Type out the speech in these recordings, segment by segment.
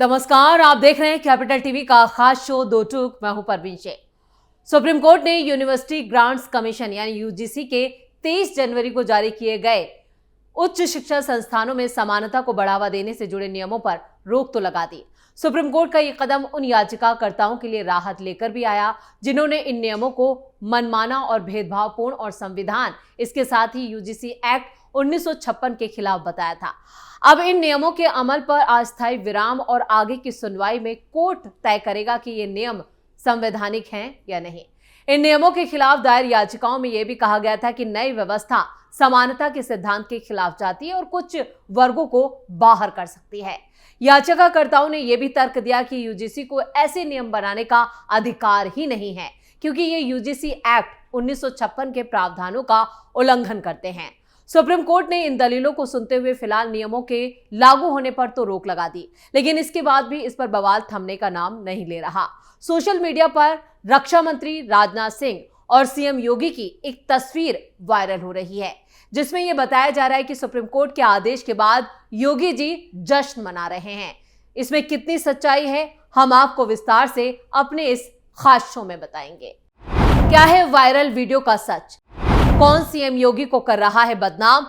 नमस्कार, आप देख रहे हैं कैपिटल टीवी का खास शो दो टूक। मैं हूं परवीन शेख। सुप्रीम कोर्ट ने यूनिवर्सिटी ग्रांट्स कमीशन यानी यूजीसी के 23 जनवरी को जारी किए गए उच्च शिक्षा संस्थानों में समानता को बढ़ावा देने से जुड़े नियमों पर रोक तो लगा दी। सुप्रीम कोर्ट का यह कदम उन याचिकाकर्ताओं के लिए राहत लेकर भी आया जिन्होंने इन नियमों को मनमाना और भेदभावपूर्ण और संविधान इसके साथ ही यूजीसी एक्ट 1956 के खिलाफ बताया था। अब इन नियमों के अमल पर अस्थायी विराम और आगे की सुनवाई में कोर्ट तय करेगा कि ये नियम संवैधानिक हैं या नहीं। इन नियमों के खिलाफ दायर याचिकाओं में यह भी कहा गया था कि नई व्यवस्था समानता के सिद्धांत के खिलाफ जाती है और कुछ वर्गों को बाहर कर सकती है। याचिकाकर्ताओं ने यह भी तर्क दिया कि यूजीसी को ऐसे नियम बनाने का अधिकार ही नहीं है क्योंकि ये यूजीसी एक्ट 1956 के प्रावधानों का उल्लंघन करते हैं। सुप्रीम कोर्ट ने इन दलीलों को सुनते हुए फिलहाल नियमों के लागू होने पर तो रोक लगा दी, लेकिन इसके बाद भी इस पर बवाल थमने का नाम नहीं ले रहा। सोशल मीडिया पर रक्षा मंत्री राजनाथ सिंह और सीएम योगी की एक तस्वीर वायरल हो रही है जिसमें यह बताया जा रहा है कि सुप्रीम कोर्ट के आदेश के बाद योगी जी जश्न मना रहे हैं। इसमें कितनी सच्चाई है हम आपको विस्तार से अपने इस खास शो में बताएंगे। क्या है वायरल वीडियो का सच? कौन सीएम योगी को कर रहा है बदनाम?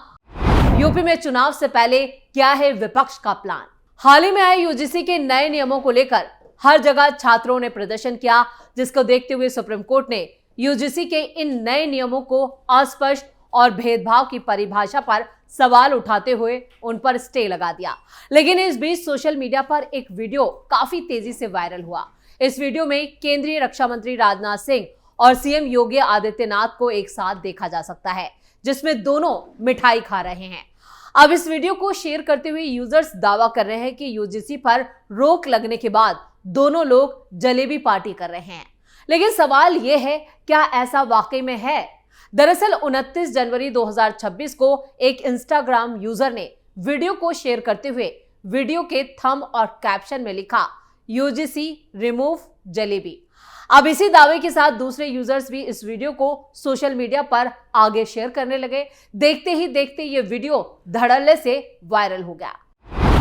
यूपी में चुनाव से पहले क्या है विपक्ष का प्लान? हाल ही में आए यूजीसी के नए नियमों को लेकर हर जगह छात्रों ने प्रदर्शन किया, जिसको देखते हुए सुप्रीम कोर्ट ने यूजीसी के इन नए नियमों को अस्पष्ट और भेदभाव की परिभाषा पर सवाल उठाते हुए उन पर स्टे लगा दिया। लेकिन इस बीच सोशल मीडिया पर एक वीडियो काफी तेजी से वायरल हुआ। इस वीडियो में केंद्रीय रक्षा मंत्री राजनाथ सिंह और सीएम योगी आदित्यनाथ को एक साथ देखा जा सकता है, जिसमें दोनों मिठाई खा रहे हैं। अब इस वीडियो को शेयर करते हुए यूजर्स दावा कर रहे हैं कि यूजीसी पर रोक लगने के बाद दोनों लोग जलेबी पार्टी कर रहे हैं। लेकिन सवाल यह है, क्या ऐसा वाकई में है? दरअसल 29 जनवरी 2026 को एक इंस्टाग्राम यूजर ने वीडियो को शेयर करते हुए वीडियो के थंब और कैप्शन में लिखा, यूजीसी रिमूव जलेबी। अब इसी दावे के साथ दूसरे यूजर्स भी इस वीडियो को सोशल मीडिया पर आगे शेयर करने लगे। देखते ही देखते ये वीडियो धड़ल्ले से वायरल हो गया।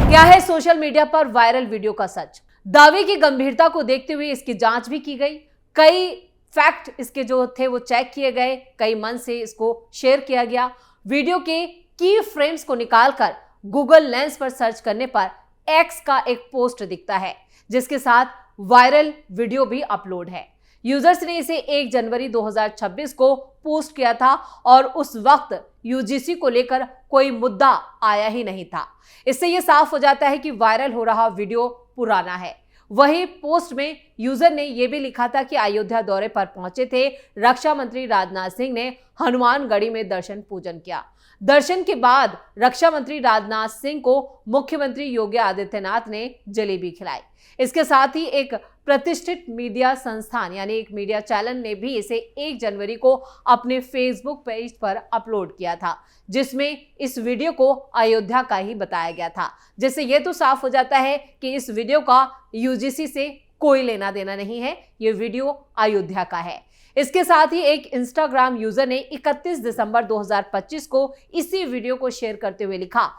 क्या है सोशल मीडिया पर वायरल वीडियो का सच? दावे की गंभीरता को देखते हुए इसकी जांच भी की गई। कई फैक्ट इसके जो थे वो चेक किए गए, कई मन से इसको शेयर किया गया। वीडियो के की फ्रेम्स को निकालकर गूगल लेंस पर सर्च करने पर एक्स का एक पोस्ट दिखता है जिसके साथ वायरल वीडियो भी अपलोड है। यूजर्स ने इसे 1 जनवरी 2026 को पोस्ट किया था और उस वक्त यूजीसी को लेकर कोई मुद्दा आया ही नहीं था। इससे यह साफ हो जाता है कि वायरल हो रहा वीडियो पुराना है। वही पोस्ट में यूजर ने यह भी लिखा था कि अयोध्या दौरे पर पहुंचे थे रक्षा मंत्री राजनाथ सिंह ने हनुमानगढ़ी में दर्शन पूजन किया। दर्शन के बाद रक्षा मंत्री राजनाथ सिंह को मुख्यमंत्री योगी आदित्यनाथ ने जलेबी खिलाई। इसके साथ ही एक प्रतिष्ठित मीडिया संस्थान यानी एक मीडिया चैनल ने भी इसे 1 जनवरी को अपने फेसबुक पेज पर अपलोड किया था, जिसमें इस वीडियो को अयोध्या का ही बताया गया था। जिससे यह तो साफ हो जाता है कि इस वीडियो का यूजीसी से कोई लेना देना नहीं है, ये वीडियो अयोध्या का है। इसके साथ ही एक इंस्टाग्राम यूजर ने 31 दिसंबर 2025 को इसी वीडियो को शेयर करते हुए लिखा,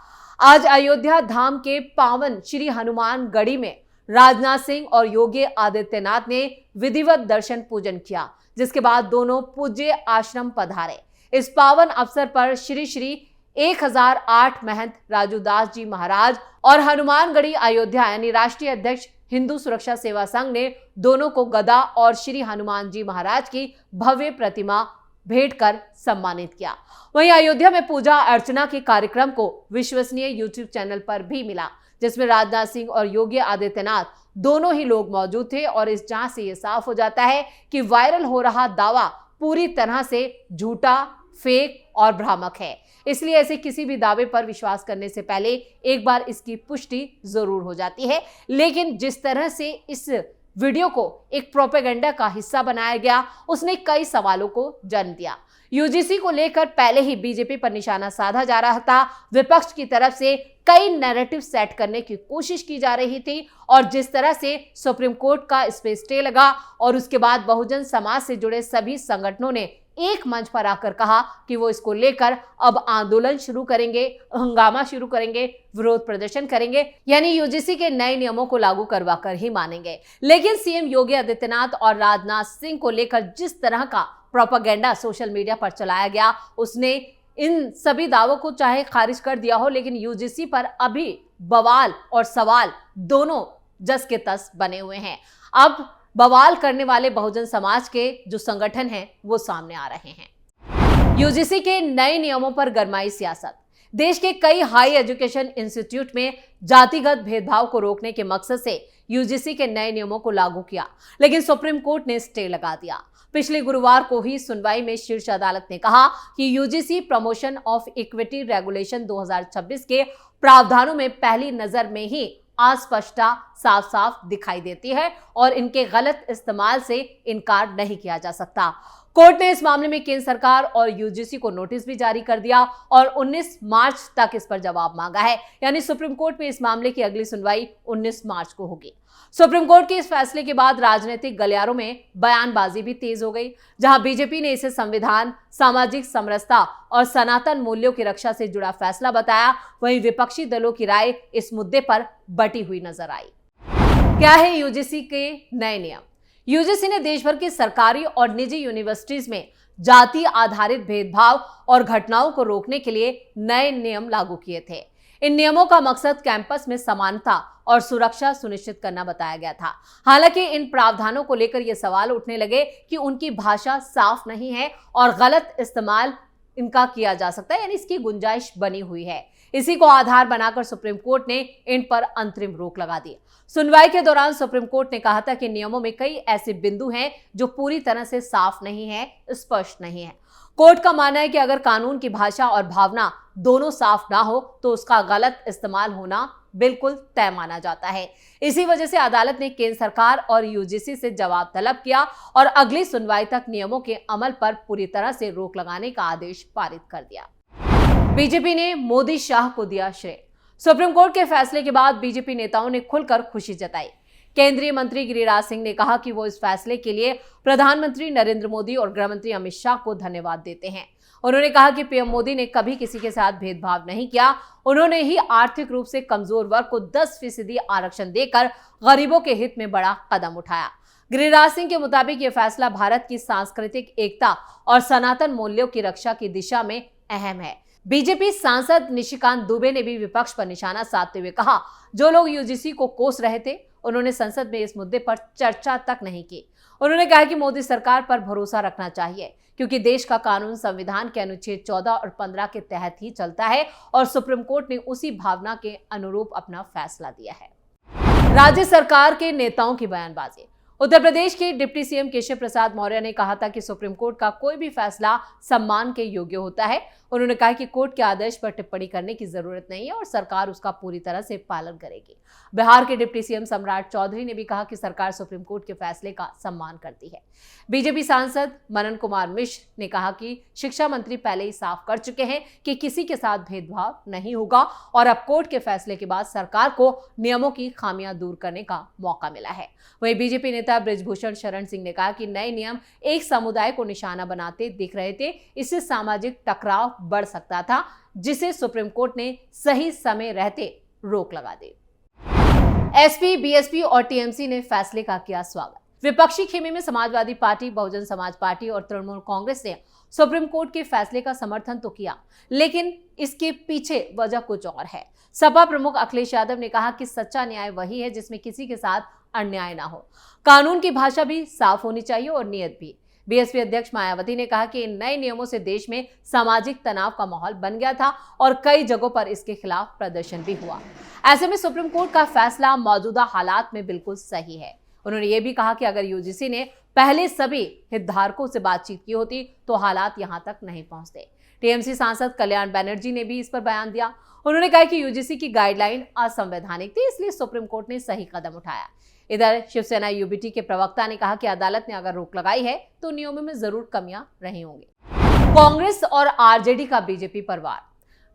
आज अयोध्या धाम के पावन श्री हनुमानगढ़ी में राजनाथ सिंह और योगी आदित्यनाथ ने विधिवत दर्शन पूजन किया, जिसके बाद दोनों पूज्य आश्रम पधारे। इस पावन अवसर पर श्री श्री 1008 महंत राजूदास जी महाराज और हनुमानगढ़ी अयोध्या यानी राष्ट्रीय अध्यक्ष हिंदू सुरक्षा सेवा संघ ने दोनों को गदा और श्री हनुमान जी महाराज की भव्य प्रतिमा भेंट कर सम्मानित किया। वहीं अयोध्या में पूजा अर्चना के कार्यक्रम को विश्वसनीय यूट्यूब चैनल पर भी मिला, जिसमें राजनाथ सिंह और योगी आदित्यनाथ दोनों ही लोग मौजूद थे। और इस जांच से यह साफ हो जाता है कि वायरल हो रहा दावा पूरी तरह से झूठा, फेक और भ्रामक है। इसलिए ऐसे किसी भी दावे पर विश्वास करने से पहले एक बार इसकी पुष्टि जरूर हो जाती है। लेकिन जिस तरह से इस वीडियो को एक प्रोपेगेंडा का हिस्सा बनाया गया, उसने कई सवालों को जन्म दिया। यूजीसी को लेकर पहले ही बीजेपी पर निशाना साधा जा रहा था। विपक्ष की तरफ से कई नैरेटिव सेट करने की कोशिश की जा रही थी और जिस तरह से सुप्रीम कोर्ट का इस पे स्टे लगा और उसके बाद बहुजन समाज से जुड़े सभी संगठनों ने एक मंच पर आकर कहा कि वो इसको लेकर अब आंदोलन शुरू करेंगे, हंगामा शुरू करेंगे, विरोध प्रदर्शन करेंगे, यानी यूजीसी के नए नियमों को लागू करवाकर ही मानेंगे। लेकिन सीएम योगी आदित्यनाथ और राजनाथ सिंह को लेकर जिस तरह का प्रोपेगेंडा सोशल मीडिया पर चलाया गया, उसने इन सभी दावों को चाहे खारिज कर दिया हो, लेकिन यूजीसी पर अभी बवाल और सवाल दोनों जस के तस बने हुए हैं। अब बवाल करने वाले बहुजन समाज के जो संगठन हैं वो सामने आ रहे हैं। यूजीसी के नए नियमों पर गरमाई सियासत। देश के कई हाई एजुकेशन इंस्टीट्यूट में जातिगत भेदभाव को रोकने के मकसद से यूजीसी के नए नियमों को लागू किया, लेकिन सुप्रीम कोर्ट ने स्टे लगा दिया। पिछले गुरुवार को ही सुनवाई में शीर्ष अदालत ने कहा कि UGC promotion of equity regulation 2026 के प्रावधानों में पहली नजर में ही अस्पष्टता साफ साफ दिखाई देती है और इनके गलत इस्तेमाल से इनकार नहीं किया जा सकता। कोर्ट ने इस मामले में केंद्र सरकार और यूजीसी को नोटिस भी जारी कर दिया और 19 मार्च तक इस पर जवाब मांगा है, यानी सुप्रीम कोर्ट में इस मामले की अगली सुनवाई 19 मार्च को होगी। सुप्रीम कोर्ट के इस फैसले के बाद राजनीतिक गलियारों में बयानबाजी भी तेज हो गई। जहां बीजेपी ने इसे संविधान, सामाजिक समरसता और सनातन मूल्यों की रक्षा से जुड़ा फैसला बताया, वहीं विपक्षी दलों की राय इस मुद्दे पर बटी हुई नजर आई। क्या है यूजीसी के नए नियम? यूजीसी ने देश भर की सरकारी और निजी यूनिवर्सिटीज में जाति आधारित भेदभाव और घटनाओं को रोकने के लिए नए नियम लागू किए थे। इन नियमों का मकसद कैंपस में समानता और सुरक्षा सुनिश्चित करना बताया गया था। हालांकि इन प्रावधानों को लेकर यह सवाल उठने लगे कि उनकी भाषा साफ नहीं है और गलत इस्तेमाल इनका किया जा सकता है, यानी इसकी गुंजाइश बनी हुई है। इसी को आधार बनाकर सुप्रीम कोर्ट ने इन पर अंतरिम रोक लगा दी। सुनवाई के दौरान सुप्रीम कोर्ट ने कहा था कि नियमों में कई ऐसे बिंदु हैं जो पूरी तरह से साफ नहीं है, स्पष्ट नहीं है। कोर्ट का मानना है कि अगर कानून की भाषा और भावना दोनों साफ ना हो तो उसका गलत इस्तेमाल होना बिल्कुल तय माना जाता है। इसी वजह से अदालत ने केंद्र सरकार और यूजीसी से जवाब तलब किया और अगली सुनवाई तक नियमों के अमल पर पूरी तरह से रोक लगाने का आदेश पारित कर दिया। बीजेपी ने मोदी शाह को दिया श्रेय। सुप्रीम कोर्ट के फैसले के बाद बीजेपी नेताओं ने खुलकर खुशी जताई। केंद्रीय मंत्री गिरिराज सिंह ने कहा कि वो इस फैसले के लिए प्रधानमंत्री नरेंद्र मोदी और गृह मंत्री अमित शाह को धन्यवाद देते हैं। उन्होंने कहा कि पीएम मोदी ने कभी किसी के साथ भेदभाव नहीं किया। उन्होंने ही आर्थिक रूप से कमजोर वर्ग को 10% आरक्षण देकर गरीबों के हित में बड़ा कदम उठाया। गिरिराज सिंह के मुताबिक ये फैसला भारत की सांस्कृतिक एकता और सनातन मूल्यों की रक्षा की दिशा में अहम है। बीजेपी सांसद निशिकांत दुबे ने भी विपक्ष पर निशाना साधते हुए कहा, जो लोग यूजीसी को कोस रहे थे उन्होंने संसद में इस मुद्दे पर चर्चा तक नहीं की। उन्होंने कहा कि मोदी सरकार पर भरोसा रखना चाहिए क्योंकि देश का कानून संविधान के अनुच्छेद 14 और 15 के तहत ही चलता है और सुप्रीम कोर्ट ने उसी भावना के अनुरूप अपना फैसला दिया है। राज्य सरकार के नेताओं की बयानबाजी। उत्तर प्रदेश के डिप्टी सीएम केशव प्रसाद मौर्य ने कहा था कि सुप्रीम कोर्ट का कोई भी फैसला सम्मान के योग्य होता है। उन्होंने कहा कि कोर्ट के आदेश पर टिप्पणी करने की जरूरत नहीं है और सरकार उसका पूरी तरह से पालन करेगी। बिहार के डिप्टी सीएम सम्राट चौधरी ने भी कहा कि सरकार सुप्रीम कोर्ट के फैसले का सम्मान करती है। बीजेपी सांसद मनन कुमार मिश्र ने कहा कि शिक्षा मंत्री पहले ही साफ कर चुके हैं कि किसी के साथ भेदभाव नहीं होगा और अब कोर्ट के फैसले के बाद सरकार को नियमों की खामियां दूर करने का मौका मिला है। वहीं बीजेपी नेता बृजभूषण शरण सिंह ने कहा कि नए नियम एक समुदाय को निशाना बनाते दिख रहे थे, इससे सामाजिक टकराव बढ़ सकता था, जिसे सुप्रीम कोर्ट ने सही समय रहते रोक लगा दी। एसपी, बीएसपी और टीएमसी ने फैसले का किया स्वागत। विपक्षी खेमे में समाजवादी पार्टी, बहुजन समाज पार्टी और तृणमूल कांग्रेस ने सुप्रीम कोर्ट के फैसले का समर्थन तो किया, लेकिन इसके पीछे वजह कुछ और है। सपा प्रमुख अखिलेश यादव ने कहा कि सच्चा न्याय वही है जिसमें किसी के साथ अन्याय ना हो। कानून की भाषा भी साफ होनी चाहिए और नियत भी। बीएसपी अध्यक्ष मायावती ने कहा कि इन नए नियमों से देश में सामाजिक तनाव का माहौल बन गया था और कई जगहों पर इसके खिलाफ प्रदर्शन भी हुआ। ऐसे में सुप्रीम कोर्ट का फैसला मौजूदा हालात में बिल्कुल सही है। उन्होंने ये भी कहा कि अगर यूजीसी ने पहले सभी हितधारकों से बातचीत की होती तो हालात यहां तक नहीं पहुंचते। टीएमसी सांसद कल्याण बनर्जी ने भी इस पर बयान दिया। उन्होंने कहा कि यूजीसी की गाइडलाइन असंवैधानिक थी, इसलिए सुप्रीम कोर्ट ने सही कदम उठाया। इधर शिवसेना यूबीटी के प्रवक्ता ने कहा कि अदालत ने अगर रोक लगाई है तो नियमों में जरूर कमियां रही होंगी। कांग्रेस और आरजेडी का बीजेपी पर वार।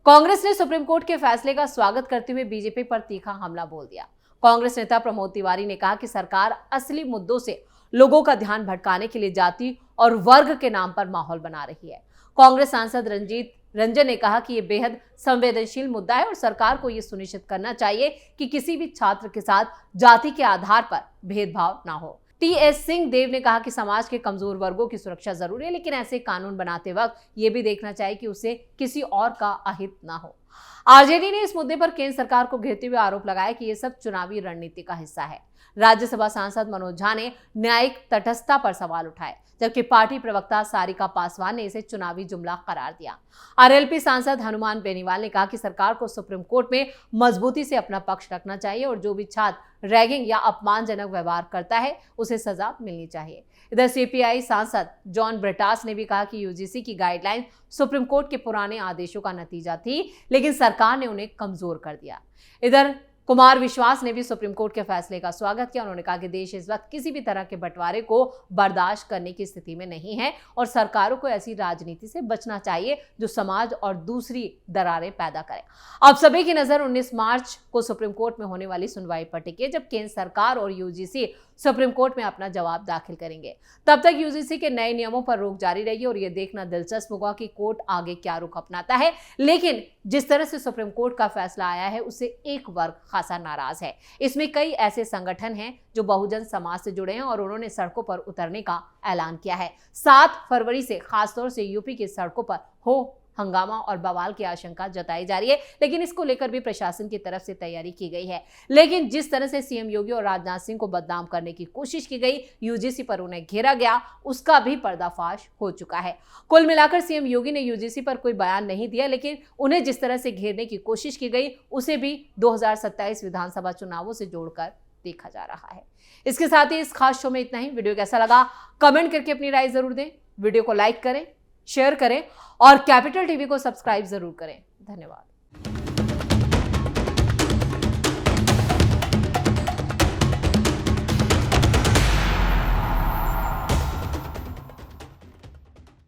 कांग्रेस ने सुप्रीम कोर्ट के फैसले का स्वागत करते हुए बीजेपी पर तीखा हमला बोल दिया। कांग्रेस नेता प्रमोद तिवारी ने कहा कि सरकार असली मुद्दों से लोगों का ध्यान भटकाने के लिए जाति और वर्ग के नाम पर माहौल बना रही है। कांग्रेस सांसद रंजीत रंजन ने कहा कि यह बेहद संवेदनशील मुद्दा है और सरकार को यह सुनिश्चित करना चाहिए कि किसी भी छात्र के साथ जाति के आधार पर भेदभाव ना हो। टीएस सिंह देव ने कहा कि समाज के कमजोर वर्गों की सुरक्षा जरूरी है, लेकिन ऐसे कानून बनाते वक्त यह भी देखना चाहिए कि उसे किसी और का अहित ना हो। आरजेडी ने इस मुद्दे पर केंद्र सरकार को घेरते हुए आरोप लगाया कि यह सब चुनावी रणनीति का हिस्सा है। राज्यसभा सांसद मनोज झा ने न्यायिक तटस्थता पर सवाल उठाए, जबकि पार्टी प्रवक्ता सारिका पासवान ने इसे चुनावी जुमला करार दिया। आरएलपी सांसद हनुमान बेनीवाल ने कहा कि सरकार को सुप्रीम कोर्ट में मजबूती से अपना पक्ष रखना चाहिए और जो भी छात्र रैगिंग या अपमानजनक व्यवहार करता है उसे सजा मिलनी चाहिए। इधर सीपीआई सांसद जॉन ब्रिटास ने भी कहा कि यूजीसी की गाइडलाइन सुप्रीम कोर्ट के पुराने आदेशों का नतीजा थी, लेकिन सरकार ने उन्हें कमजोर कर दिया। इधर कुमार विश्वास ने भी सुप्रीम कोर्ट के फैसले का स्वागत किया। उन्होंने कहा कि देश इस वक्त किसी भी तरह के बंटवारे को बर्दाश्त करने की स्थिति में नहीं है और सरकारों को ऐसी राजनीति से बचना चाहिए जो समाज और दूसरी दरारें पैदा करे। अब सभी की नजर 19 मार्च को सुप्रीम कोर्ट में होने वाली सुनवाई पर टिकी है, जब केंद्र सरकार और यूजीसी सुप्रीम कोर्ट में अपना जवाब दाखिल करेंगे। तब तक यूजीसी के नए नियमों पर रोक जारी रहेगी और यह देखना दिलचस्प होगा कि कोर्ट आगे क्या रुख अपनाता है। लेकिन जिस तरह से सुप्रीम कोर्ट का फैसला आया है उससे एक वर्ग खासा नाराज है। इसमें कई ऐसे संगठन हैं जो बहुजन समाज से जुड़े हैं और उन्होंने सड़कों पर उतरने का ऐलान किया है। 7 फरवरी से खासतौर से यूपी की सड़कों पर हो हंगामा और बवाल की आशंका जताई जा रही है, लेकिन इसको लेकर भी प्रशासन की तरफ से तैयारी की गई है। लेकिन जिस तरह से सीएम योगी और राजनाथ सिंह को बदनाम करने की कोशिश की गई, यूजीसी पर उन्हें घेरा गया, उसका भी पर्दाफाश हो चुका है। कुल मिलाकर सीएम योगी ने यूजीसी पर कोई बयान नहीं दिया, लेकिन उन्हें जिस तरह से घेरने की कोशिश की गई उसे भी 2027 विधानसभा चुनावों से जोड़कर देखा जा रहा है। इसके साथ ही इस खास शो में इतना ही। वीडियो कैसा लगा कमेंट करके अपनी राय जरूर दें। वीडियो को लाइक करें, शेयर करें और कैपिटल टीवी को सब्सक्राइब जरूर करें। धन्यवाद।